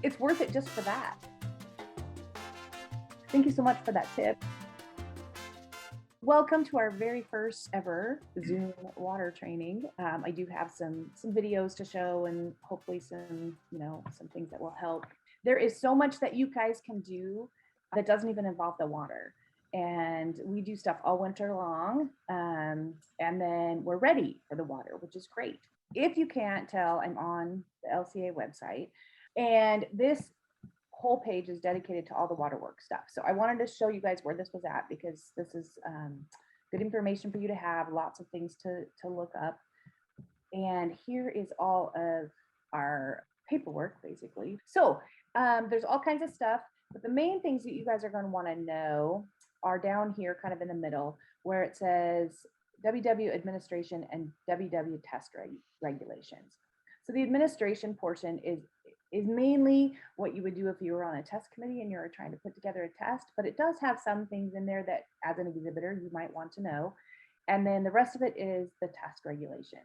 It's worth it just for that. Thank you so much for that tip. Welcome to our very first ever Zoom water training. I do have some videos to show and hopefully some things that will help. There is so much that you guys can do that doesn't even involve the water. And we do stuff all winter long. And then we're ready for the water, which is great. If you can't tell, I'm on the LCA website. And this whole page is dedicated to all the water work stuff. So I wanted to show you guys where this was at, because this is good information for you to have, lots of things to look up. And here is all of our paperwork, basically. So there's all kinds of stuff, but the main things that you guys are going to want to know are down here, kind of in the middle, where it says WW administration and WW test regulations. So the administration portion is mainly what you would do if you were on a test committee and you're trying to put together a test, but it does have some things in there that as an exhibitor, you might want to know. And then the rest of it is the test regulations.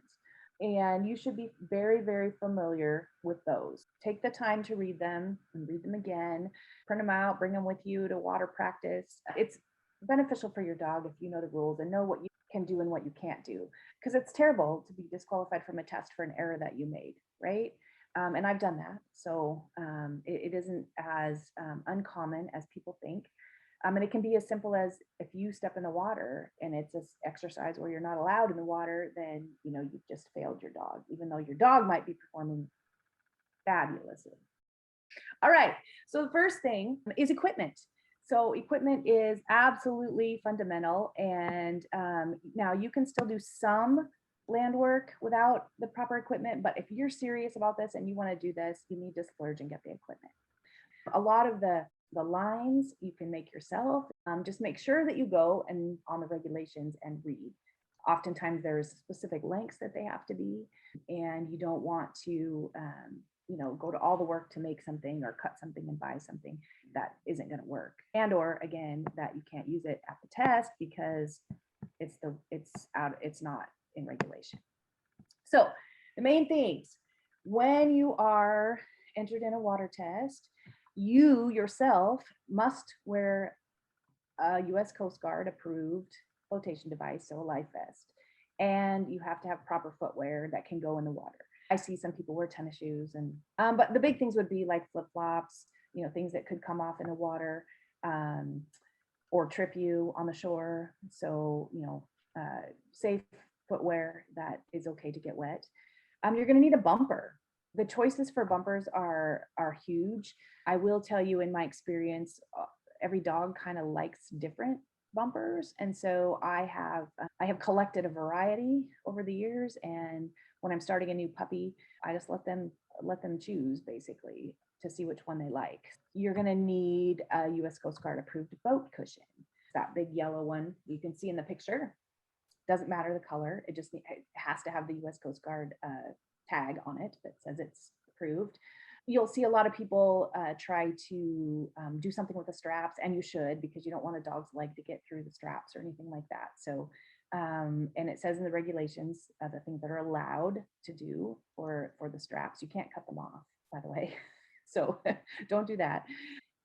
And you should be very, very familiar with those. Take the time to read them and read them again, print them out, bring them with you to water practice. It's beneficial for your dog if you know the rules and know what you can do and what you can't do, because it's terrible to be disqualified from a test for an error that you made, right? And I've done that. So it isn't as uncommon as people think. And it can be as simple as if you step in the water and it's an exercise where you're not allowed in the water, then you've just failed your dog, even though your dog might be performing fabulously. All right, so the first thing is equipment. So equipment is absolutely fundamental. And now you can still do some land work without the proper equipment, but if you're serious about this and you want to do this, you need to splurge and get the equipment. A lot of the lines you can make yourself. Just make sure that you go and on the regulations and read. Oftentimes there's specific lengths that they have to be, and you don't want to go to all the work to make something or cut something and buy something that isn't going to work, and or again that you can't use it at the test because it's not in regulation. So the main things when you are entered in a water test, you yourself must wear a U.S. Coast Guard approved flotation device, so a life vest, and you have to have proper footwear that can go in the water. I see some people wear tennis shoes, and but the big things would be like flip-flops, things that could come off in the water or trip you on the shore. So safe footwear that is okay to get wet. You're going to need a bumper. The choices for bumpers are huge. I will tell you, in my experience, every dog kind of likes different bumpers, and so I have collected a variety over the years. And when I'm starting a new puppy, I just let them choose basically to see which one they like. You're going to need a U.S. Coast Guard approved boat cushion. That big yellow one you can see in the picture. Doesn't matter the color. It has to have the U.S. Coast Guard tag on it that says it's approved. You'll see a lot of people try to do something with the straps, and you should, because you don't want a dog's leg to get through the straps or anything like that. So, and it says in the regulations the things that are allowed to do for the straps. You can't cut them off, by the way. So don't do that.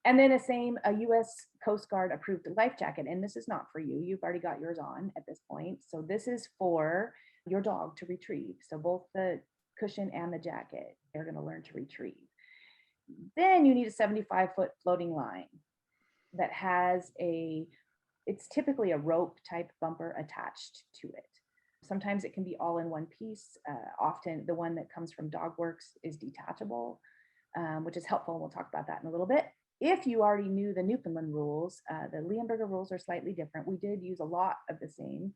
And then a U.S. Coast Guard approved life jacket. And this is not for you. You've already got yours on at this point. So this is for your dog to retrieve. So both the cushion and the jacket, they're going to learn to retrieve. Then you need a 75-foot floating line that has it's typically a rope type bumper attached to it. Sometimes it can be all in one piece. Often the one that comes from DogWorks is detachable, which is helpful. And we'll talk about that in a little bit. If you already knew the Newfoundland rules, the Leonberger rules are slightly different. We did use a lot of the same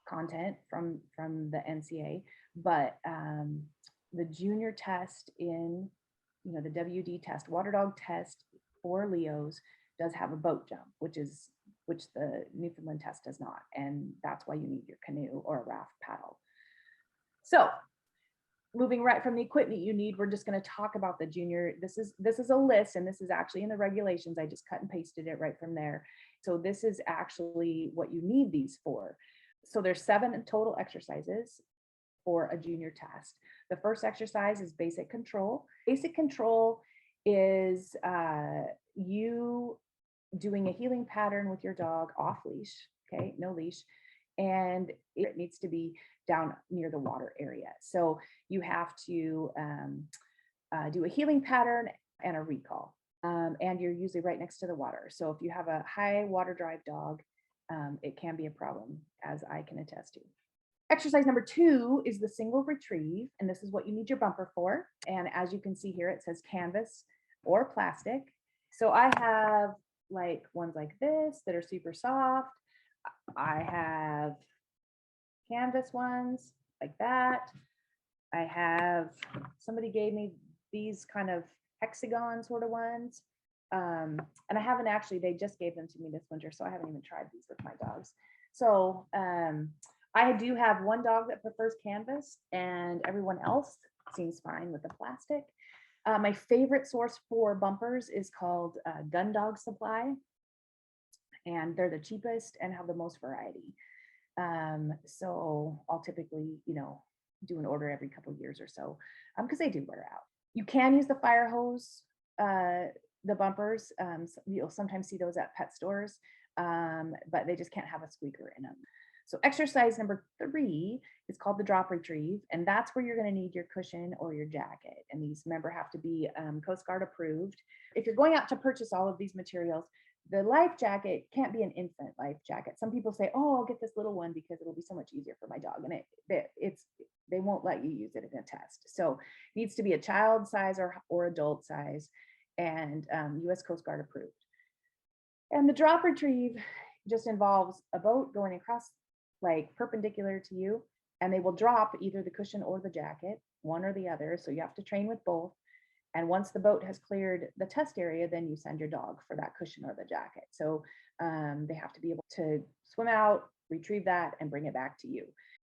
content from the NCA, but the junior test in the WD test, water dog test for Leos, does have a boat jump, which the Newfoundland test does not, and that's why you need your canoe or a raft paddle. So moving right from the equipment you need, we're just going to talk about the junior. This is a list, and this is actually in the regulations. I just cut and pasted it right from there. So this is actually what you need these for. So there's 7 total exercises for a junior test. The first exercise is basic control. Basic control is you doing a healing pattern with your dog off leash, okay, no leash, and it needs to be down near the water area. So you have to do a healing pattern and a recall. And you're usually right next to the water. So if you have a high water drive dog, it can be a problem, as I can attest to. Exercise number 2 is the single retrieve, and this is what you need your bumper for. And as you can see here, it says canvas or plastic. So I have like ones like this that are super soft. I have canvas ones like that. I have, somebody gave me these kind of hexagon sort of ones. And I haven't actually, they just gave them to me this winter, so I haven't even tried these with my dogs. So I do have one dog that prefers canvas, and everyone else seems fine with the plastic. My favorite source for bumpers is called Gun Dog Supply, and they're the cheapest and have the most variety. So I'll typically, do an order every couple of years or so, because they do wear out. You can use the fire hose, the bumpers. You'll sometimes see those at pet stores, but they just can't have a squeaker in them. So exercise number 3 is called the drop retrieve, and that's where you're going to need your cushion or your jacket. And these, remember, have to be Coast Guard approved. If you're going out to purchase all of these materials, the life jacket can't be an infant life jacket. Some people say, "Oh, I'll get this little one because it'll be so much easier for my dog," and they won't let you use it in a test. So it needs to be a child size or adult size, and U.S. Coast Guard approved. And the drop retrieve just involves a boat going across, like perpendicular to you, and they will drop either the cushion or the jacket, one or the other. So you have to train with both. And once the boat has cleared the test area, then you send your dog for that cushion or the jacket. So they have to be able to swim out, retrieve that, and bring it back to you.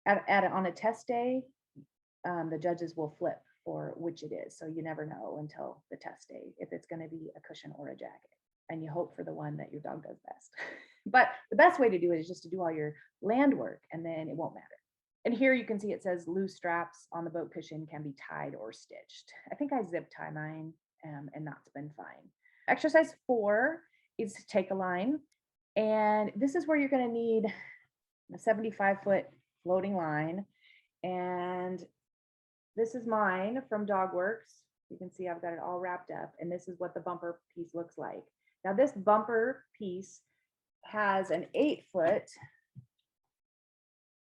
On a test day, the judges will flip for which it is. So you never know until the test day if it's going to be a cushion or a jacket. And you hope for the one that your dog does best. But the best way to do it is just to do all your land work, and then it won't matter. And here you can see it says loose straps on the boat cushion can be tied or stitched. I think I zip tie mine, and that's been fine. Exercise 4 is to take a line. And this is where you're going to need a 75-foot floating line. And this is mine from DogWorks. You can see I've got it all wrapped up, and this is what the bumper piece looks like. Now this bumper piece has an 8-foot.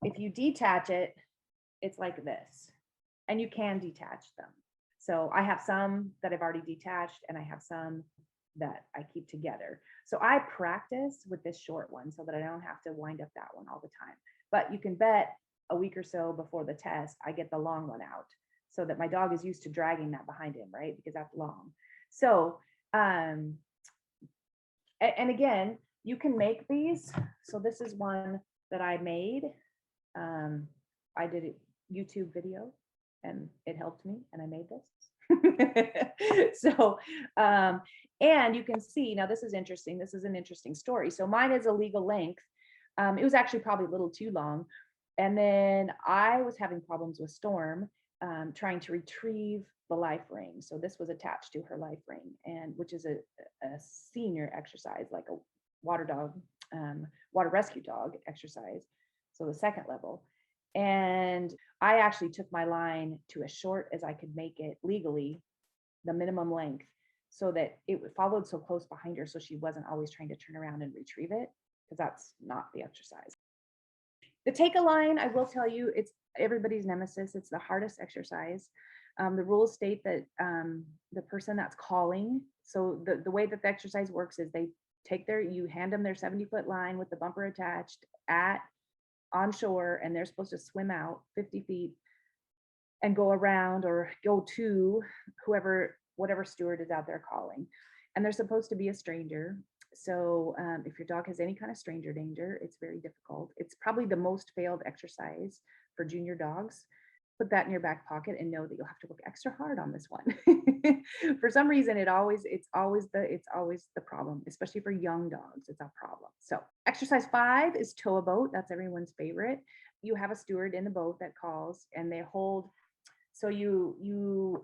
If you detach it, it's like this, and you can detach them. So I have some that I've already detached, and I have some that I keep together. So I practice with this short one so that I don't have to wind up that one all the time. But you can bet a week or so before the test, I get the long one out so that my dog is used to dragging that behind him, right? Because that's long. So, and again, you can make these. So this is one that I made. I did a YouTube video and it helped me, and I made this. So, and you can see, now this is interesting. This is an interesting story. So mine is a legal length. It was actually probably a little too long. And then I was having problems with Storm, trying to retrieve the life ring. So this was attached to her life ring, and which is a senior exercise, like a water rescue dog exercise. So the second level. And I actually took my line to as short as I could make it legally, the minimum length, so that it followed so close behind her, so she wasn't always trying to turn around and retrieve it, because that's not the exercise. The take a line, I will tell you, it's everybody's nemesis. It's the hardest exercise. The rules state that the person that's calling, so the way that the exercise works is they you hand them their 70-foot line with the bumper attached on shore, and they're supposed to swim out 50 feet and go around or go to whatever steward is out there calling. And they're supposed to be a stranger. So if your dog has any kind of stranger danger, it's very difficult. It's probably the most failed exercise for junior dogs. Put that in your back pocket and know that you'll have to work extra hard on this one. For some reason, it's always the problem, especially for young dogs. It's a problem. So exercise 5 is tow a boat. That's everyone's favorite. You have a steward in the boat that calls, and they hold. So you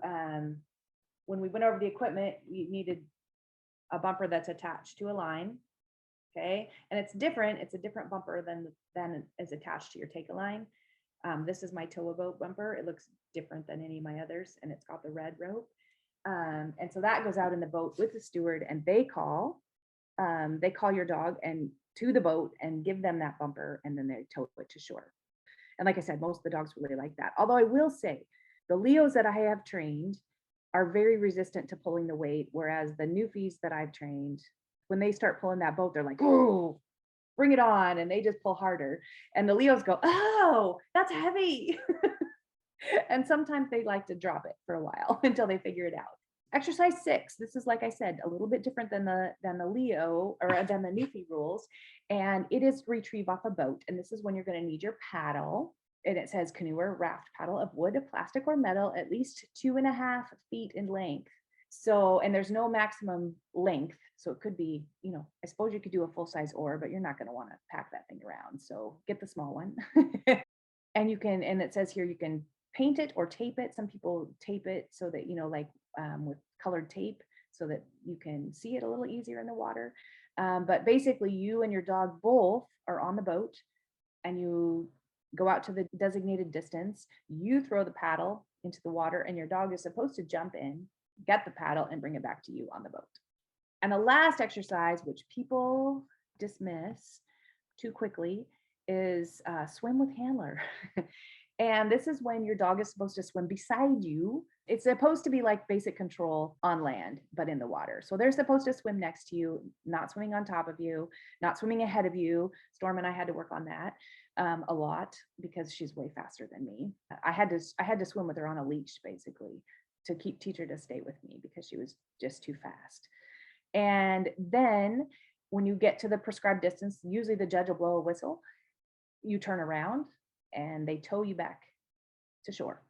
when we went over the equipment, we needed a bumper that's attached to a line. Okay, and it's different. It's a different bumper than is attached to your take-a-line. This is my towable bumper. It looks different than any of my others, and it's got the red rope. And so that goes out in the boat with the steward, and they call your dog and to the boat and give them that bumper, and then they tow it to shore. And like I said, most of the dogs really like that. Although I will say, the Leos that I have trained are very resistant to pulling the weight, whereas the Newfies that I've trained, when they start pulling that boat, they're like, oh, bring it on, and they just pull harder. And the Leos go, oh, that's heavy. And sometimes they like to drop it for a while until they figure it out. Exercise 6, this is, like I said, a little bit different than the Leo or than the Newfie rules. And it is retrieve off a boat. And this is when you're going to need your paddle. And it says canoe or raft paddle of wood, plastic, or metal, at least 2.5 feet in length. So, and there's no maximum length. So it could be, I suppose you could do a full size oar, but you're not going to want to pack that thing around. So get the small one. And and it says here, you can paint it or tape it. Some people tape it so that, with colored tape so that you can see it a little easier in the water. But basically you and your dog both are on the boat, and you go out to the designated distance. You throw the paddle into the water, and your dog is supposed to jump in, get the paddle, and bring it back to you on the boat. And the last exercise, which people dismiss too quickly, is swim with handler. And this is when your dog is supposed to swim beside you. It's supposed to be like basic control on land, but in the water. So they're supposed to swim next to you, not swimming on top of you, not swimming ahead of you. Storm and I had to work on that a lot because she's way faster than me. I had to swim with her on a leash, basically, to teach her to stay with me because she was just too fast. And then when you get to the prescribed distance, usually the judge will blow a whistle. You turn around and they tow you back to shore,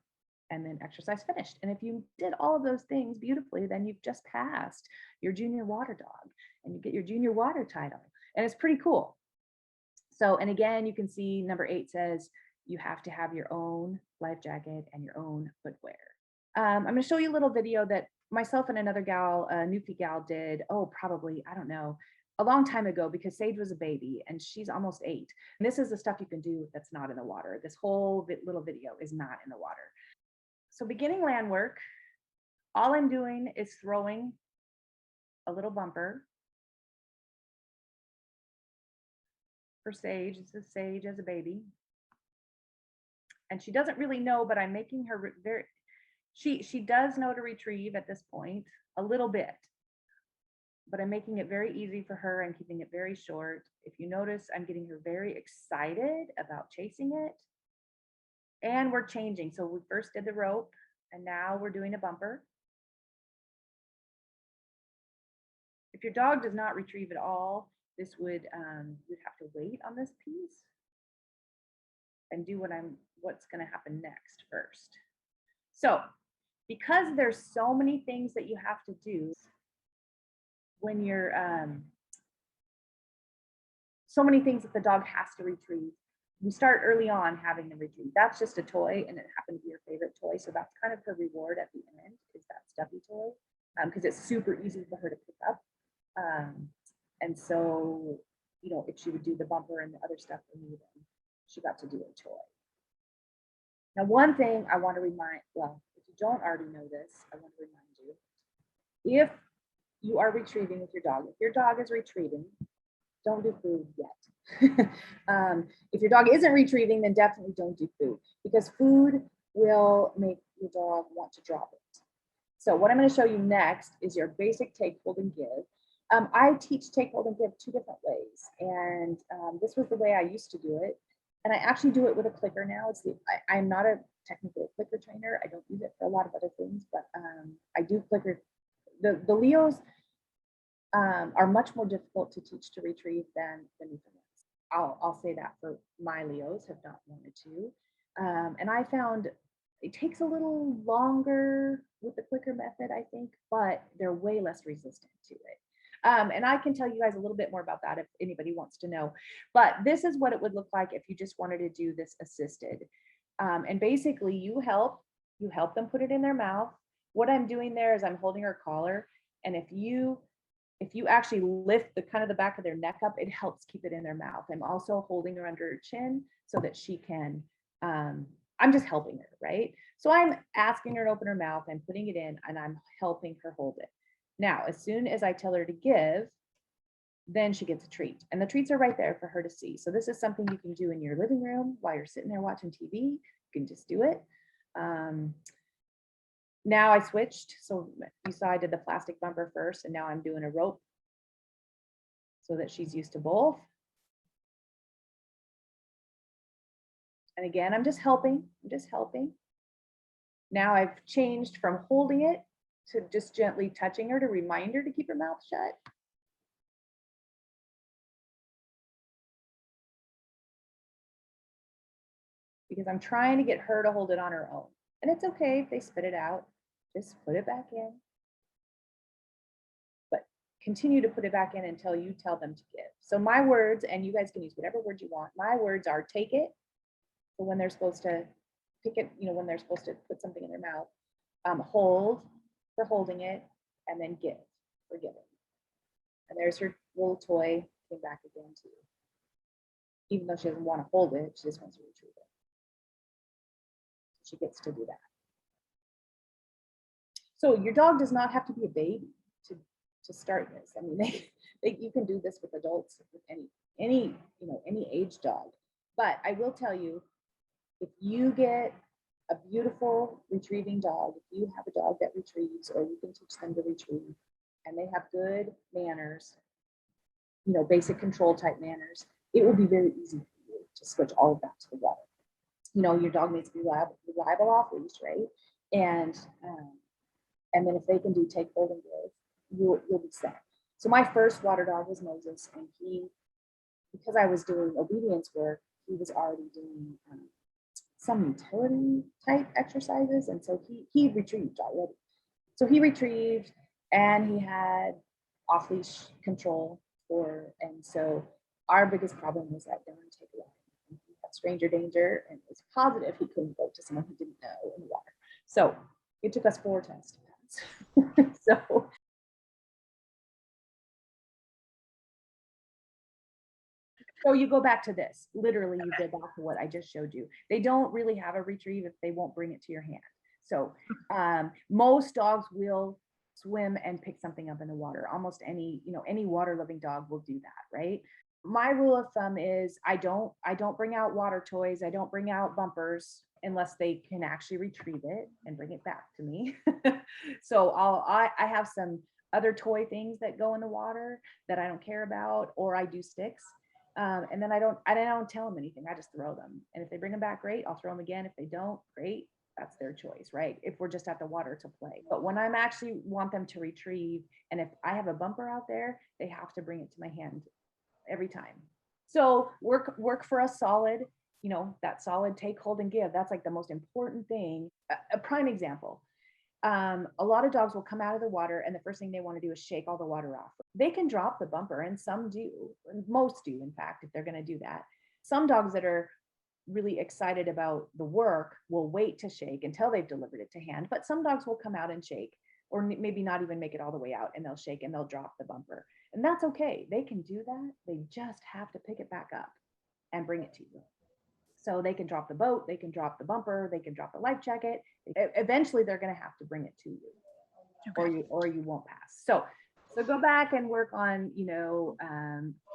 and then exercise finished. And if you did all of those things beautifully, then you've just passed your junior water dog and you get your junior water title. And it's pretty cool. So, and again, you can see number 8 says you have to have your own life jacket and your own footwear. I'm going to show you a little video that myself and another gal, a Newfie gal, did, probably, I don't know, a long time ago, because Sage was a baby and she's almost 8. And this is the stuff you can do that's not in the water. This whole little video is not in the water. So beginning land work, all I'm doing is throwing a little bumper for Sage. This is Sage as a baby. And she doesn't really know, but I'm making her she does know to retrieve at this point a little bit, but I'm making it very easy for her and keeping it very short. If you notice, I'm getting her very excited about chasing it. And we're changing. So we first did the rope, and now we're doing a bumper. If your dog does not retrieve at all, this would you'd have to wait on this piece and do what's going to happen next first. So because there's so many things that you have to do when you're so many things that the dog has to retrieve, we start early on having them retrieve. That's just a toy, and it happened to be your favorite toy, so that's kind of her reward at the end, is that stuffy toy, because it's super easy for her to pick up. And so, if she would do the bumper and the other stuff for me, then she got to do a toy. Now, one thing I want to remind, well, if you don't already know this, I want to remind you, if you are retrieving with your dog, if your dog is retrieving, don't do food yet. If your dog isn't retrieving, then definitely don't do food, because food will make your dog want to drop it. So what I'm going to show you next is your basic take, hold, and give. I teach take, hold, and give 2 different ways, and this was the way I used to do it. And I actually do it with a clicker now. I'm not technically a clicker trainer. I don't use it for a lot of other things, but I do clicker. The Leos are much more difficult to teach to retrieve than the Newfoundlands. I'll say that for my Leos have not wanted to. And I found it takes a little longer with the clicker method, I think, but they're way less resistant to it. And I can tell you guys a little bit more about that if anybody wants to know. But this is what it would look like if you just wanted to do this assisted. And basically you help them put it in their mouth. what I'm doing there is I'm holding her collar. And if you actually lift the kind of the back of their neck up, it helps keep it in their mouth. I'm also holding her under her chin so that she can, I'm just helping her, right? So I'm asking her to open her mouth, I'm putting it in, and I'm helping her hold it. Now, as soon as I tell her to give, then she gets a treat. And the treats are right there for her to see. So this is something you can do in your living room while you're sitting there watching TV. You can just do it. Now I switched. So you saw I did the plastic bumper first, and now I'm doing a rope so that she's used to both. And again, I'm just helping. Now I've changed from holding it to just gently touching her to remind her to keep her mouth shut. Because I'm trying to get her to hold it on her own. And it's okay if they spit it out, just put it back in. But continue to put it back in until you tell them to give. So my words, and you guys can use whatever words you want, my words are take it. So when they're supposed to pick it, when they're supposed to put something in their mouth, hold for holding it, and then give for giving. And there's her little toy, came back again too. Even though she doesn't want to hold it, she just wants to retrieve it. She gets to do that. So your dog does not have to be a baby to start this. I mean, you can do this with adults, with any age dog. But I will tell you, if you get a beautiful retrieving dog, if you have a dog that retrieves, or you can teach them to retrieve, and they have good manners, basic control type manners, it will be very easy for you to switch all of that to the water. Your dog needs to be reliable off leash, right? And then if they can do take, hold, and give, you'll be set. So my first water dog was Moses, and because I was doing obedience work, he was already doing some utility type exercises, and so he retrieved already. So he retrieved, and he had off leash control and so our biggest problem was that darn take away. He had stranger danger, and was positive he couldn't go to someone he didn't know in the water. So it took us 4 tests to pass. So you go back to this. Literally, you go back to what I just showed you. They don't really have a retrieve if they won't bring it to your hand. So most dogs will swim and pick something up in the water. Almost any water loving dog will do that, right? My rule of thumb is I don't bring out water toys. I don't bring out bumpers unless they can actually retrieve it and bring it back to me. So I have some other toy things that go in the water that I don't care about, or I do sticks. And then I don't tell them anything. I just throw them. And if they bring them back, great. I'll throw them again. If they don't, great. That's their choice, right? If we're just at the water to play. But when I'm actually want them to retrieve, and if I have a bumper out there, they have to bring it to my hand every time. So work for a solid, that solid take, hold, and give. That's like the most important thing. A prime example. A lot of dogs will come out of the water, and the first thing they want to do is shake all the water off. They can drop the bumper, and some do, and most do, in fact, if they're going to do that. Some dogs that are really excited about the work will wait to shake until they've delivered it to hand. But some dogs will come out and shake, or maybe not even make it all the way out, and they'll shake and they'll drop the bumper. And that's okay. They can do that. They just have to pick it back up and bring it to you. So they can drop the boat, they can drop the bumper, they can drop the life jacket. Eventually, they're going to have to bring it to you, okay, or you won't pass. So go back and work on,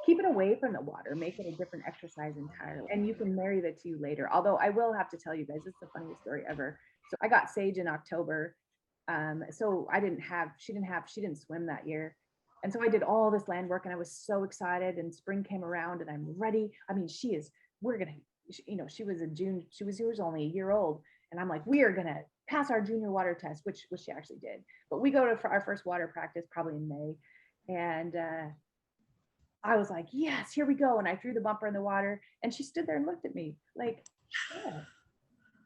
keep it away from the water, make it a different exercise entirely, and you can marry the two later. Although I will have to tell you guys, it's the funniest story ever. So I got Sage in October. So she didn't swim that year. And so I did all this land work, and I was so excited, and spring came around and I'm ready. I mean, she was only a year old, and I'm like, we are going to pass our junior water test, which she actually did. But we go to our first water practice probably in May. And I was like, yes, here we go. And I threw the bumper in the water, and she stood there and looked at me like, yeah.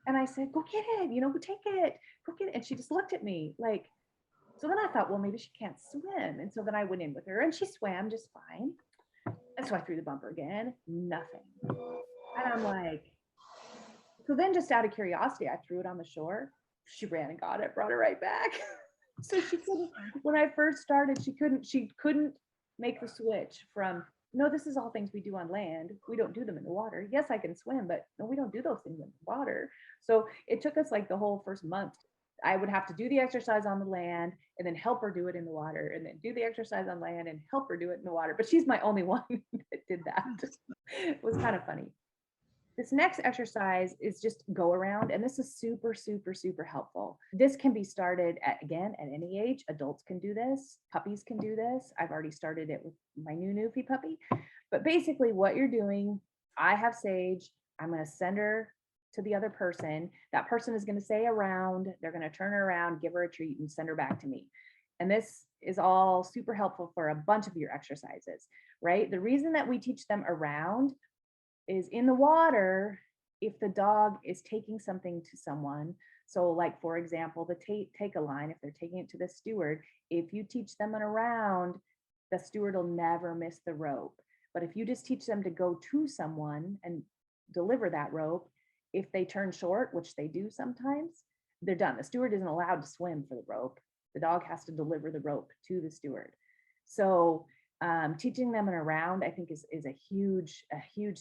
And I said, go get it, go take it, go get it. And she just looked at me like, so then I thought, well, maybe she can't swim. And so then I went in with her, and she swam just fine. And so I threw the bumper again, nothing. And I'm like, so then just out of curiosity, I threw it on the shore, She ran and got it, brought it right back. So she couldn't, when I first started, she couldn't make the switch from, no, this is all things we do on land. We don't do them in the water. Yes, I can swim, but no, we don't do those things in the water. So it took us like the whole first month. I would have to do the exercise on the land and then help her do it in the water, and then do the exercise on land and help her do it in the water. But she's my only one that did that. It was kind of funny. This next exercise is just go around, and this is super, super, super helpful. This can be started at, again, at any age. Adults can do this, puppies can do this. I've already started it with my new Newfie puppy. But basically what you're doing, I have Sage, I'm going to send her to the other person. That person is going to say around, they're going to turn her around, give her a treat, and send her back to me. And this is all super helpful for a bunch of your exercises, right? The reason that we teach them around is in the water, if the dog is taking something to someone, so like for example, the take a line, if they're taking it to the steward, if you teach them an around, the steward will never miss the rope. But if you just teach them to go to someone and deliver that rope, if they turn short, which they do sometimes, they're done. The steward isn't allowed to swim for the rope. The dog has to deliver the rope to the steward. So teaching them an around, I think, is a huge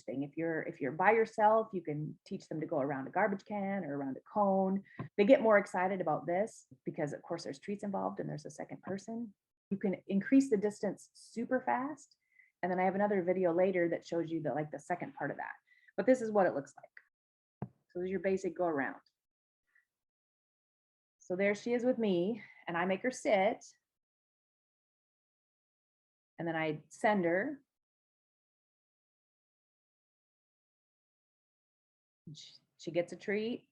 thing. If you're by yourself, you can teach them to go around a garbage can or around a cone. They get more excited about this because, of course, there's treats involved and there's a second person. You can increase the distance super fast. And then I have another video later that shows you the second part of that. But this is what it looks like. So there's your basic go around. So there she is with me, and I make her sit. And then I send her. She gets a treat.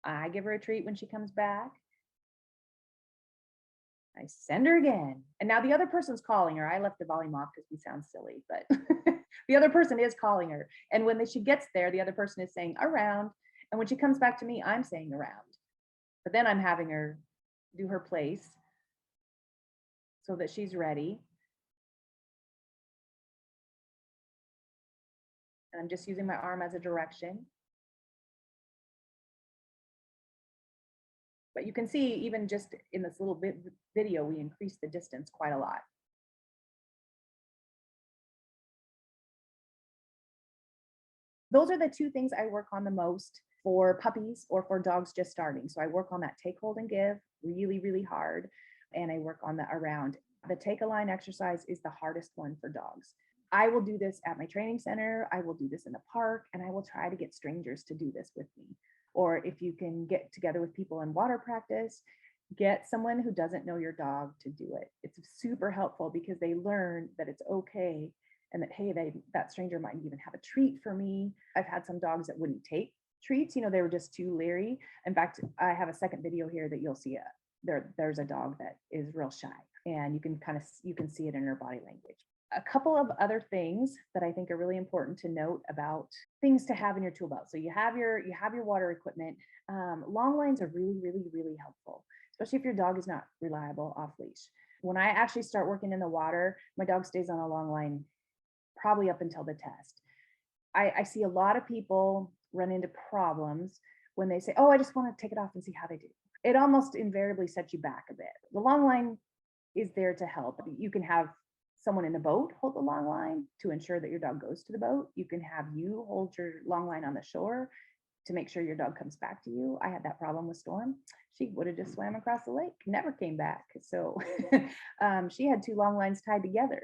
I give her a treat when she comes back. I send her again. And now the other person's calling her. I left the volume off because we sound silly, but the other person is calling her. And when she gets there, the other person is saying around. And when she comes back to me, I'm saying around. But then I'm having her do her place so that she's ready. And I'm just using my arm as a direction. But you can see, even just in this little bit video, we increased the distance quite a lot. Those are the two things I work on the most for puppies or for dogs just starting. So I work on that take, hold, and give really, really hard. And I work on the around. The take a line exercise is the hardest one for dogs. I will do this at my training center. I will do this in the park, and I will try to get strangers to do this with me. Or if you can get together with people in water practice, get someone who doesn't know your dog to do it. It's super helpful because they learn that it's okay, and that, hey, that stranger might even have a treat for me. I've had some dogs that wouldn't take treats, they were just too leery. In fact, I have a second video here that you'll see there's a dog that is real shy, and you can see it in her body language. A couple of other things that I think are really important to note about things to have in your tool belt. So you have your water equipment. Long lines are really, really, really helpful, especially if your dog is not reliable off leash. When I actually start working in the water, my dog stays on a long line probably up until the test. I see a lot of people run into problems when they say, oh, I just want to take it off and see how they do. It almost invariably sets you back a bit. The long line is there to help. You can have someone in the boat hold the long line to ensure that your dog goes to the boat. You can have you hold your long line on the shore to make sure your dog comes back to you. I had that problem with Storm. She would have just swam across the lake, never came back. So she had two long lines tied together.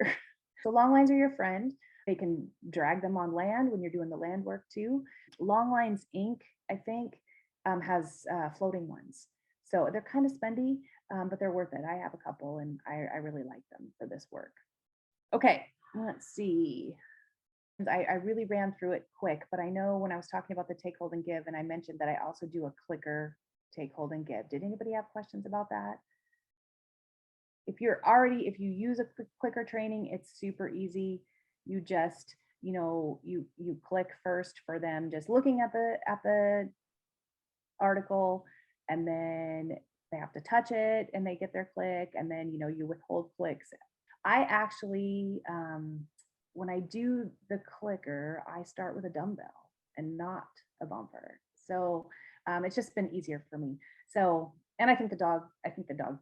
So long lines are your friend. They can drag them on land when you're doing the land work too. Long Lines Inc., I think, has floating ones. So they're kind of spendy, but they're worth it. I have a couple, and I really like them for this work. Okay, let's see. I really ran through it quick, but I know when I was talking about the take, hold, and give, and I mentioned that I also do a clicker take, hold, and give. Did anybody have questions about that? If you use a clicker training, it's super easy. You just, you click first for them, just looking at the article, and then they have to touch it and they get their click, and then, you withhold clicks. I actually, when I do the clicker, I start with a dumbbell and not a bumper. So It's just been easier for me. So, and I think the dog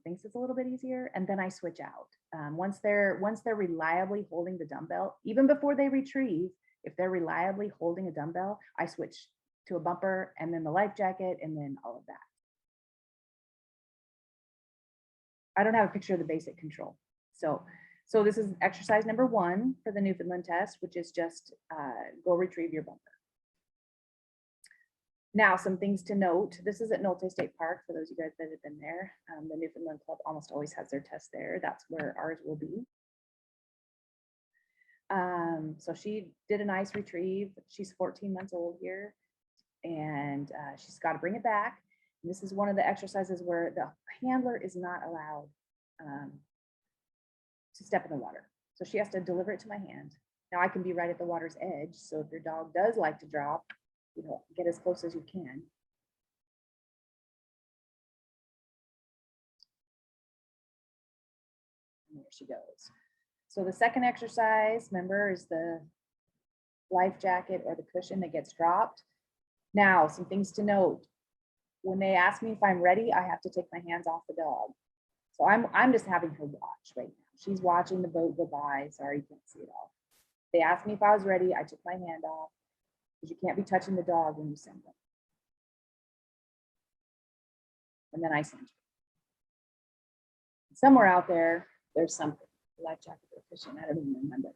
thinks it's a little bit easier. And then I switch out. Once they're reliably holding the dumbbell, even before they retrieve, if they're reliably holding a dumbbell, I switch to a bumper and then the life jacket and then all of that. I don't have a picture of the basic control. So this is exercise number 1 for the Newfoundland test, which is just go retrieve your bumper. Now, some things to note. This is at Nolte State Park for those of you guys that have been there. The Newfoundland Club almost always has their test there. That's where ours will be. So she did a nice retrieve. She's 14 months old here, and she's got to bring it back. And this is one of the exercises where the handler is not allowed to step in the water. So she has to deliver it to my hand. Now I can be right at the water's edge. So if your dog does like to drop, you know, get as close as you can. And there she goes. So the second exercise, remember, is the life jacket or the cushion that gets dropped. Now, some things to note. When they ask me if I'm ready, I have to take my hands off the dog. So I'm just having her watch right now. She's watching the boat go by. Sorry, you can't see it all. They asked me if I was ready. I took my hand off because you can't be touching the dog when you send them. And then I send you. Somewhere out there, there's something. Life jacket or cushion, I don't even remember.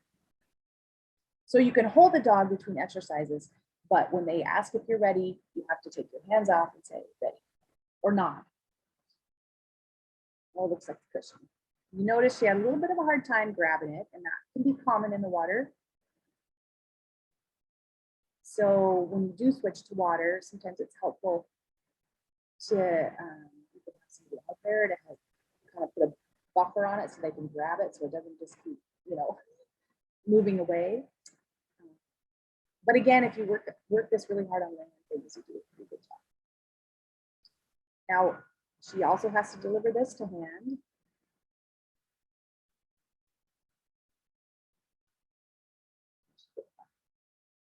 So you can hold the dog between exercises, but when they ask if you're ready, you have to take your hands off and say ready or not. Oh, looks like the cushion. You notice she had a little bit of a hard time grabbing it, and that can be common in the water. So when you do switch to water, sometimes it's helpful to you can have somebody out there to help kind of put a buffer on it so they can grab it so it doesn't just keep, you know, moving away. But again, if you work this really hard on land things, you do a pretty good job. Now, she also has to deliver this to hand.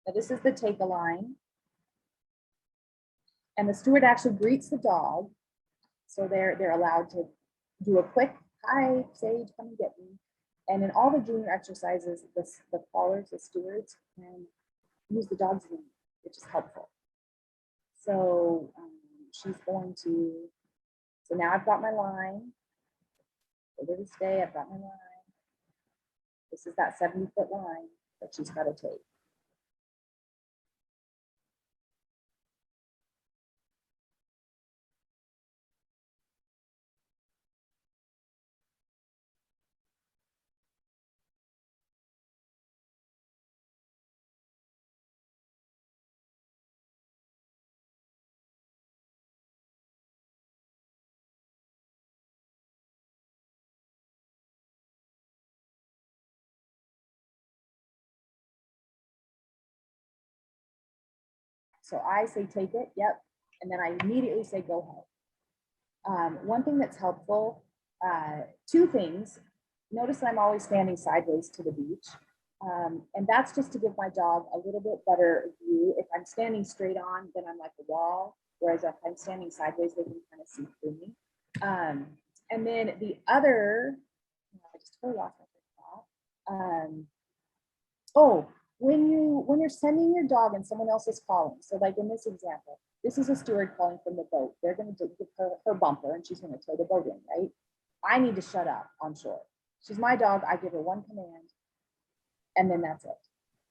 Now, this is the take a line. And the steward actually greets the dog. So they're allowed to do a quick, hi, Sage, come and get me. And in all the junior exercises, the callers, the stewards, can use the dog's name, which is helpful. So she's going to, so now I've got my line. For this day, I've got my line. This is that 70-foot line that she's got to take. So I say take it, yep, and then I immediately say go ahead. One thing that's helpful, 2 things. Notice that I'm always standing sideways to the beach, and that's just to give my dog a little bit better view. If I'm standing straight on, then I'm like a wall, whereas if I'm standing sideways, they can kind of see through me. And then the other, I just totally lost my train of thought. Oh, when you're sending your dog and someone else is calling, so like in this example, this is a steward calling from the boat. They're going to give her bumper and she's going to tow the boat in, right? I need to shut up on shore. She's my dog. I give her one command and then that's it.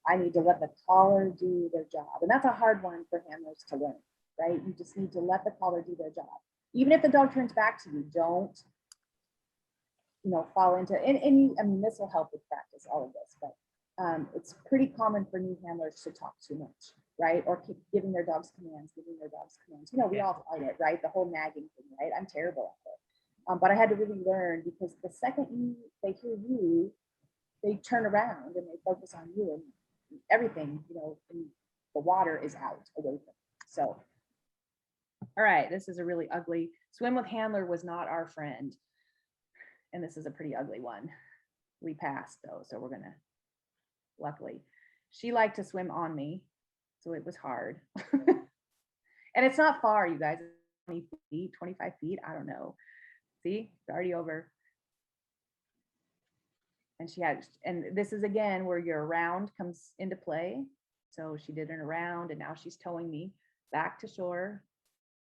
I need to let the caller do their job. And that's a hard one for handlers to learn, right? You just need to let the caller do their job. Even if the dog turns back to you, don't, you know, fall into, and you, I mean, this will help with practice, all of this, but it's pretty common for new handlers to talk too much, right? Or keep giving their dogs commands. You know, we all find it, right? The whole nagging thing, right? I'm terrible at it. But I had to really learn because the second they hear you, they turn around and they focus on you, and everything, you know, in the water is out away from them. So, all right, this is a really ugly, swim with handler was not our friend. And this is a pretty ugly one. We passed though, so we're gonna, luckily. She liked to swim on me, so it was hard. And it's not far, you guys, 20 feet, 25 feet, I don't know. See, it's already over. And she had, and this is again where your around comes into play. So she did an around and now she's towing me back to shore.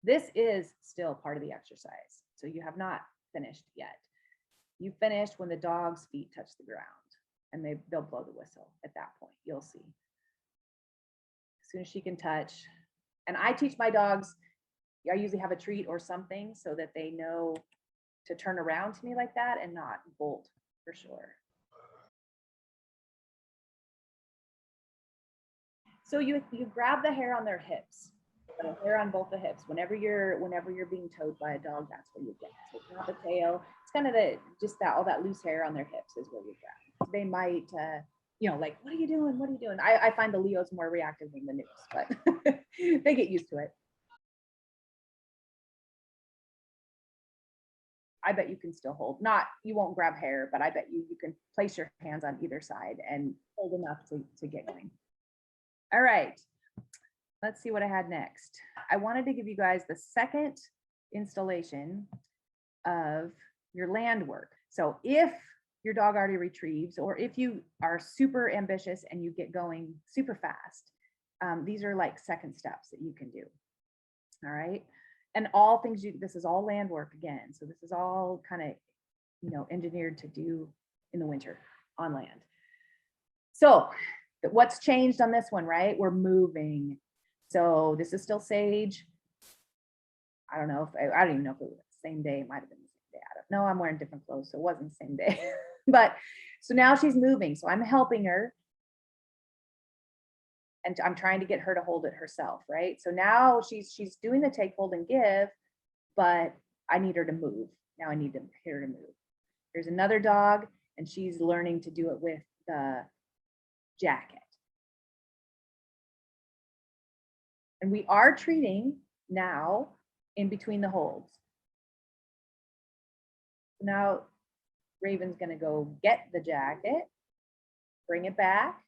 This is still part of the exercise. So you have not finished yet. You finished when the dog's feet touch the ground and they'll blow the whistle at that point. You'll see. As soon as she can touch. And I teach my dogs, I usually have a treat or something so that they know to turn around to me like that and not bolt for sure. So you grab the hair on their hips, the hair on both the hips. Whenever you're being towed by a dog, that's where you get. So grab the tail. It's kind of all that loose hair on their hips is where you grab. They might, like, what are you doing? What are you doing? I find the Leos more reactive than the News, but they get used to it. I bet you can still hold. You won't grab hair, but I bet you can place your hands on either side and hold enough to get going. All right, let's see what I had next. I wanted to give you guys the second installation of your land work. So if your dog already retrieves, or if you are super ambitious and you get going super fast, these are like second steps that you can do. All right. And all things this is all land work again. So this is all kind of, engineered to do in the winter on land. So what's changed on this one, right? We're moving. So this is still sage. I don't know if I don't even know if it was the same day. It might have been the same day. I don't know. I'm wearing different clothes, so it wasn't the same day. But so now she's moving. So I'm helping her. And I'm trying to get her to hold it herself, right? So now she's doing the take, hold, and give, but I need her to move. Now I need her to move. There's another dog, and she's learning to do it with the jacket. And we are treating now in between the holds. Now Raven's gonna go get the jacket, bring it back.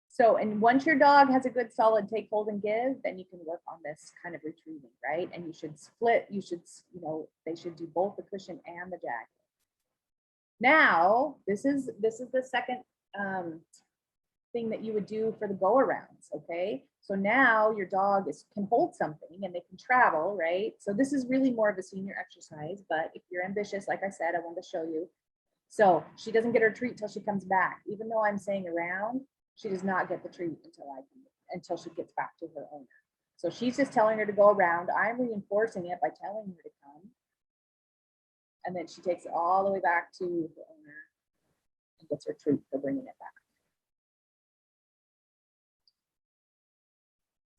So, and once your dog has a good solid take, hold, and give, then you can work on this kind of retrieving, right? And you should split, they should do both the cushion and the jacket. Now, this is the second thing that you would do for the go-arounds, okay? So now your dog can hold something and they can travel, right? So this is really more of a senior exercise, but if you're ambitious, like I said, I wanted to show you. So she doesn't get her treat till she comes back. Even though I'm saying around, she does not get the treat until she gets back to her owner. So she's just telling her to go around. I'm reinforcing it by telling her to come. And then she takes it all the way back to the owner and gets her treat for bringing it back.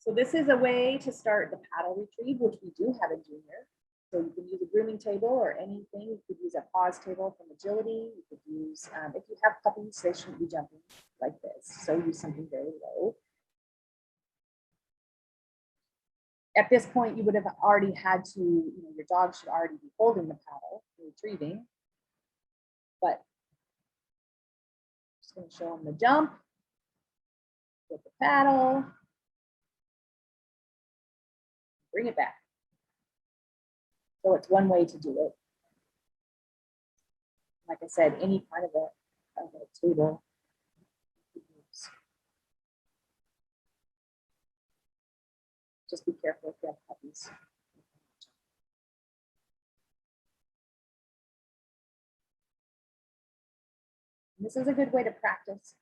So this is a way to start the paddle retrieve, which we do have in junior. So you can use a grooming table or anything. You could use a pause table from agility. You could use, if you have puppies, they shouldn't be jumping like this. So use something very low. At this point, you would have already had to, your dog should already be holding the paddle, retrieving. But I'm just going to show them the jump, get the paddle, bring it back. So it's one way to do it. Like I said, any kind of a table. Just be careful if you have puppies. And this is a good way to practice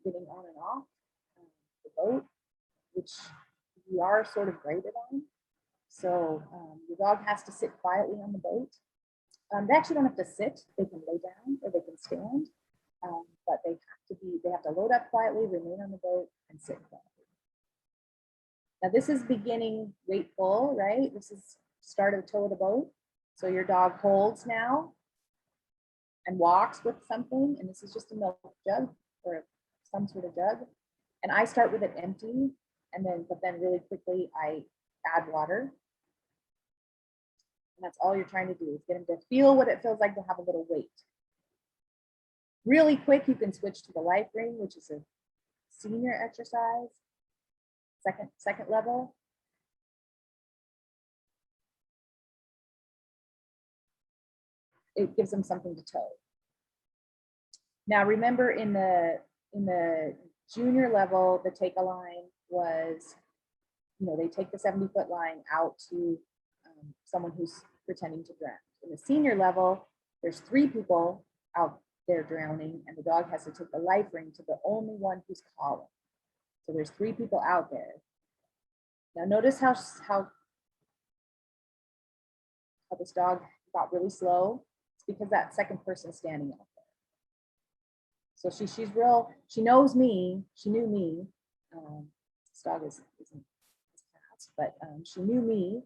getting on and off the boat, which you are sort of graded on. So your dog has to sit quietly on the boat. They actually don't have to sit. They can lay down or they can stand, but they have to load up quietly, remain on the boat, and sit quietly. Now this is beginning waitful, right? This is start of the toe of the boat. So your dog holds now and walks with something, and this is just a milk jug or some sort of jug. And I start with it empty, but then really quickly I add water. And that's all you're trying to do is get them to feel what it feels like to have a little weight. Really quick, you can switch to the life ring, which is a senior exercise, second level. It gives them something to tow. Now remember in the junior level, the take a line was, they take the 70-foot line out to someone who's pretending to drown. In the senior level, there's 3 people out there drowning, and the dog has to take the life ring to the only one who's calling. So there's 3 people out there. Now notice how this dog got really slow. It's because that second person's standing out there. So she's real, she knows me, she knew me. This dog isn't fast, but she knew me,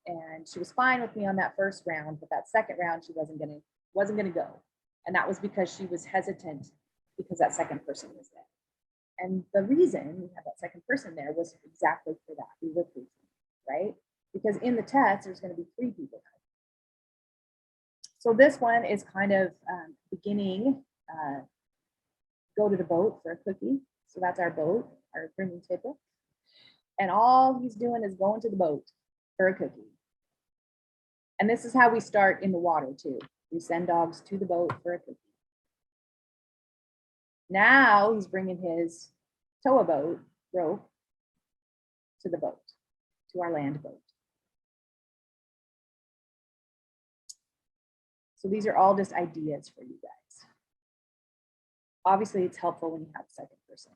and she was fine with me on that first round, but that second round she wasn't gonna go. And that was because she was hesitant because that second person was there. And the reason we had that second person there was exactly for that. We were proof, right? Because in the test, there's going to be 3 people. So this one is kind of beginning, go to the boat for a cookie. So that's our boat, our grooming table. And all he's doing is going to the boat for a cookie. And this is how we start in the water too. We send dogs to the boat for a cookie. Now he's bringing his tow boat rope to the boat, to our land boat. So these are all just ideas for you guys. Obviously, it's helpful when you have a second person.